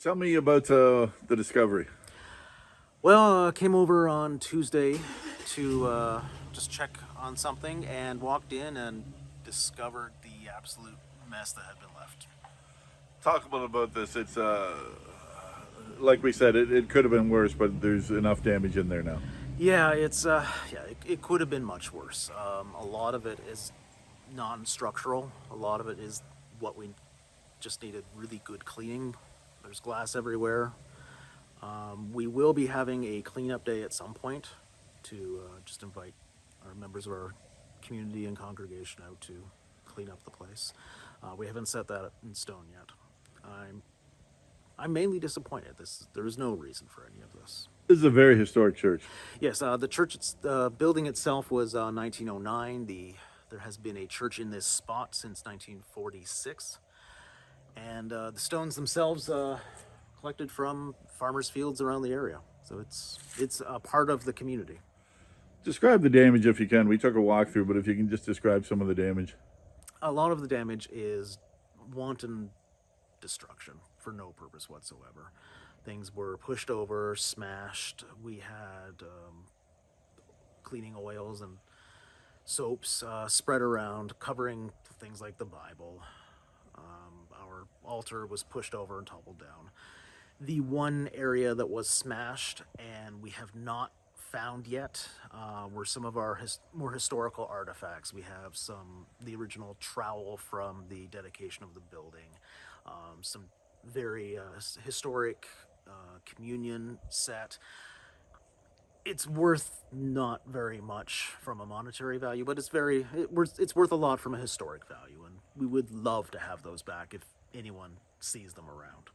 Tell me about the discovery. Well, came over on Tuesday to just check on something and walked in and discovered the absolute mess that had been left. Talk a little about this. It's like we said, it could have been worse, but there's enough damage in there now. Yeah, it could have been much worse. A lot of it is non-structural. A lot of it is what we just needed really good cleaning. There's glass everywhere. We will be having a cleanup day at some point to just invite our members of our community and congregation out to clean up the place. We haven't set that in stone yet. I'm I'm mainly disappointed. There is no reason for any of this. This is a very historic church. Yes, the building itself was 1909. There has been a church in this spot since 1946, and the stones themselves collected from farmers' fields around the area. So it's a part of the community. Describe the damage if you can. We took a walkthrough, but if you can just describe some of the damage. A lot of the damage is wanton destruction for no purpose whatsoever. Things were pushed over, smashed. We had cleaning oils and soaps spread around, covering things like the Bible. Our altar was pushed over and toppled down. The one area that was smashed and we have not found yet were some of our more historical artifacts. We have the original trowel from the dedication of the building, some very historic communion set. It's worth not very much from a monetary value, but it's worth a lot from a historic value, and we would love to have those back if anyone sees them around.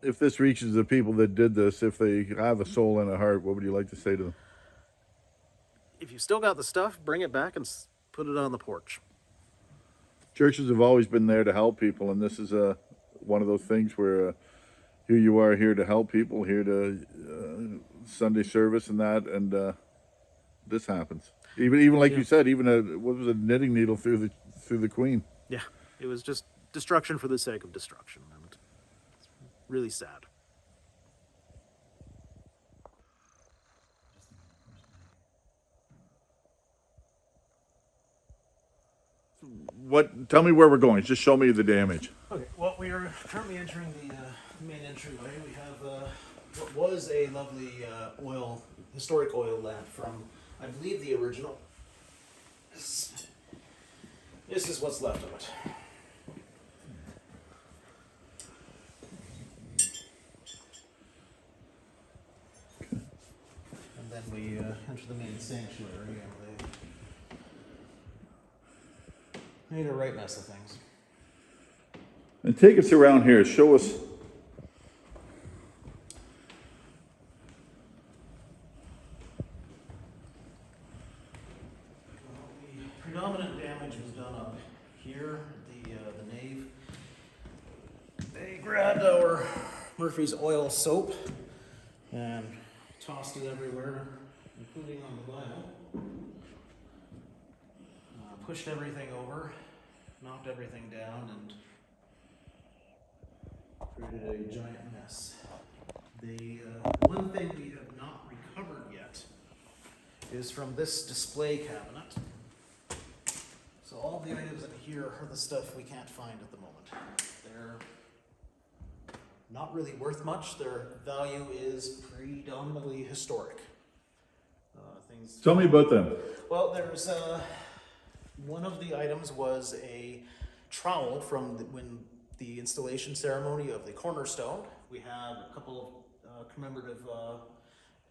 If this reaches the people that did this, if they have a soul and a heart, what would you like to say to them? If you still got the stuff, bring it back and put it on the porch. Churches have always been there to help people, and this is one of those things where here you are, here to help people, here to Sunday service and that, and this happens. Even like you said, even what was a knitting needle through the queen. Yeah, it was just destruction for the sake of destruction, and it's really sad. What? Tell me where we're going. Just show me the damage. Okay, well, we are currently entering the main entryway. We have what was a lovely historic oil lamp from, I believe, the original. This is what's left of it. And then we enter the main sanctuary, and they made a right mess of things. And take us around here. Show us. The predominant damage was done up here, the nave. They grabbed our Murphy's oil soap and tossed it everywhere, including on the Bible. Pushed everything over, knocked everything down, and created a giant mess. The one thing we have not recovered yet is from this display cabinet. So all the items in here are the stuff we can't find at the moment. They're not really worth much. Their value is predominantly historic. Tell me about them. Well, there's one of the items was a trowel from when the installation ceremony of the cornerstone. We have a couple of commemorative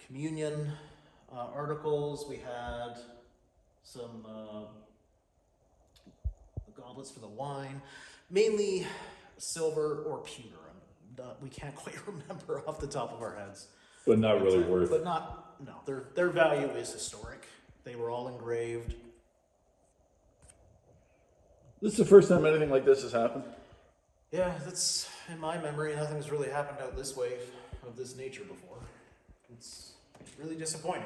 communion articles. We had some goblets for the wine, mainly silver or pewter. We can't quite remember off the top of our heads. But not really worth. But no, their value is historic. They were all engraved. This is the first time anything like this has happened. Yeah, that's in my memory. Nothing's really happened out this way of this nature before. It's really disappointing.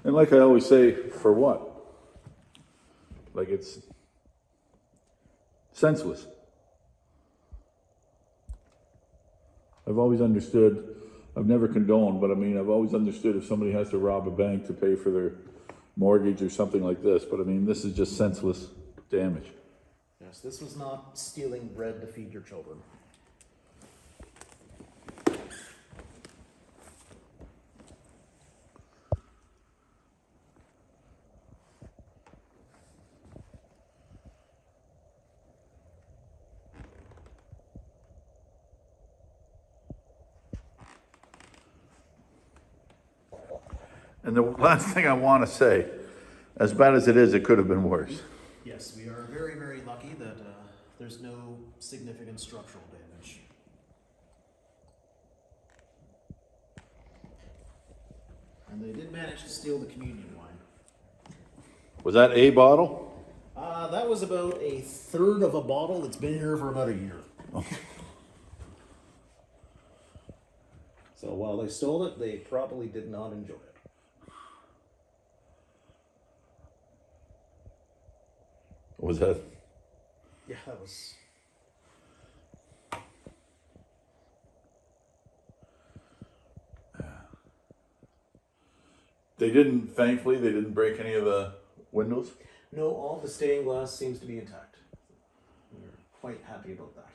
And like I always say, for what? Like it's senseless. I've always understood, I've never condoned, but I mean, I've always understood if somebody has to rob a bank to pay for their mortgage or something like this, but I mean, this is just senseless damage. Yes, this was not stealing bread to feed your children. And the last thing I want to say, as bad as it is, it could have been worse. Yes, we are very, very lucky that there's no significant structural damage. And they did manage to steal the communion wine. Was that a bottle? That was about a third of a bottle. It's been here for about a year. So while they stole it, they probably did not enjoy it. Was that? Yeah, that was. They didn't, thankfully, they didn't break any of the windows? No, all the stained glass seems to be intact. We're quite happy about that.